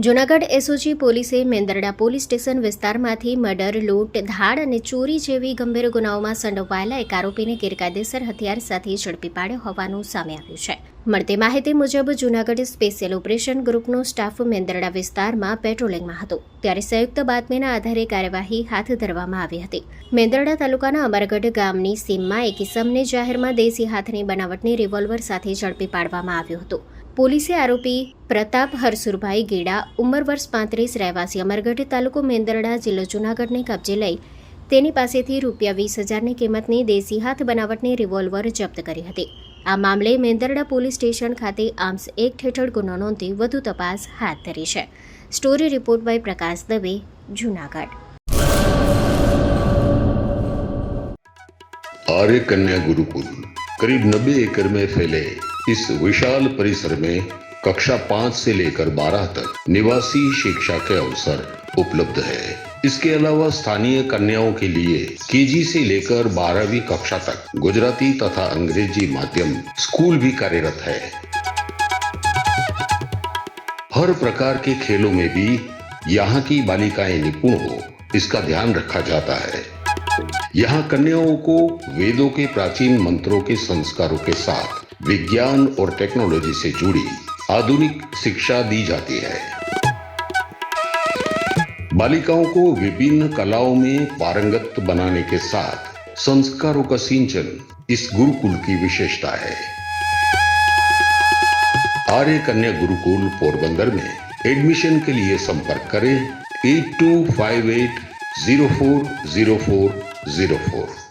Junagadh SOG પોલીસે Mendarda police station વિસ્તારમાંથી murder, લૂંટ, ધાડ અને ચોરી જેવી ગંભીર ગુનાઓમાં સંડોવાયેલા એક આરોપીને ગેરકાયદેસર હથિયાર સાથે ઝડપી પાડ્યો હોવાનું સામે આવ્યું છે. મળતી માહિતી મુજબ જૂનાગઢ સ્પેશિયલ ઓપરેશન ગ્રુપનો સ્ટાફ મેંદરડા વિસ્તારમાં પેટ્રોલિંગમાં હતો ત્યારે સંયુક્ત બાતમીના આધારે કાર્યવાહી હાથ ધરવામાં આવી હતી. મેંદરડા તાલુકાના અમરગઢ ગામની સીમમાં એક ઇસમને જાહેરમાં દેશી હાથની બનાવટની રિવોલ્વર સાથે ઝડપી પાડવામાં આવ્યો હતો. પોલીસે આરોપી પ્રતાપ હરસુરભાઈ ગેડા, ઉંમર વર્ષ 35, રહેવાસી અમરગઢ, તાલુકો મેંદરડા, જિલ્લો જૂનાગઢને કબજે લઈ તેની પાસેથી ₹20,000ની કિંમતની દેશી હાથ બનાવટની રિવોલ્વર જપ્ત કરી હતી. આ મામલે મેંદરડા પોલીસ સ્ટેશન ખાતે આર્મ્સ એક્ટ હેઠળ ગુનો નોંધી વધુ તપાસ હાથ ધરી છે. સ્ટોરી રિપોર્ટ બાય પ્રકાશ દવે, જૂનાગઢ. आर्य कन्या गुरुकुल करीब 90 एकड़ में फैले इस विशाल परिसर में कक्षा 5 से लेकर 12 तक निवासी शिक्षा के अवसर उपलब्ध है. इसके अलावा स्थानीय कन्याओं के लिए केजी से लेकर 12वीं कक्षा तक गुजराती तथा अंग्रेजी माध्यम स्कूल भी कार्यरत है. हर प्रकार के खेलों में भी यहाँ की बालिकाएं निपुण हो, इसका ध्यान रखा जाता है. यहाँ कन्याओं को वेदों के प्राचीन मंत्रों के संस्कारों के साथ विज्ञान और टेक्नोलॉजी से जुड़ी आधुनिक शिक्षा दी जाती है. बालिकाओं को विभिन्न कलाओं में पारंगत बनाने के साथ संस्कारों का सिंचन इस गुरुकुल की विशेषता है. आर्य कन्या गुरुकुल पोरबंदर में एडमिशन के लिए संपर्क करें 8258040404.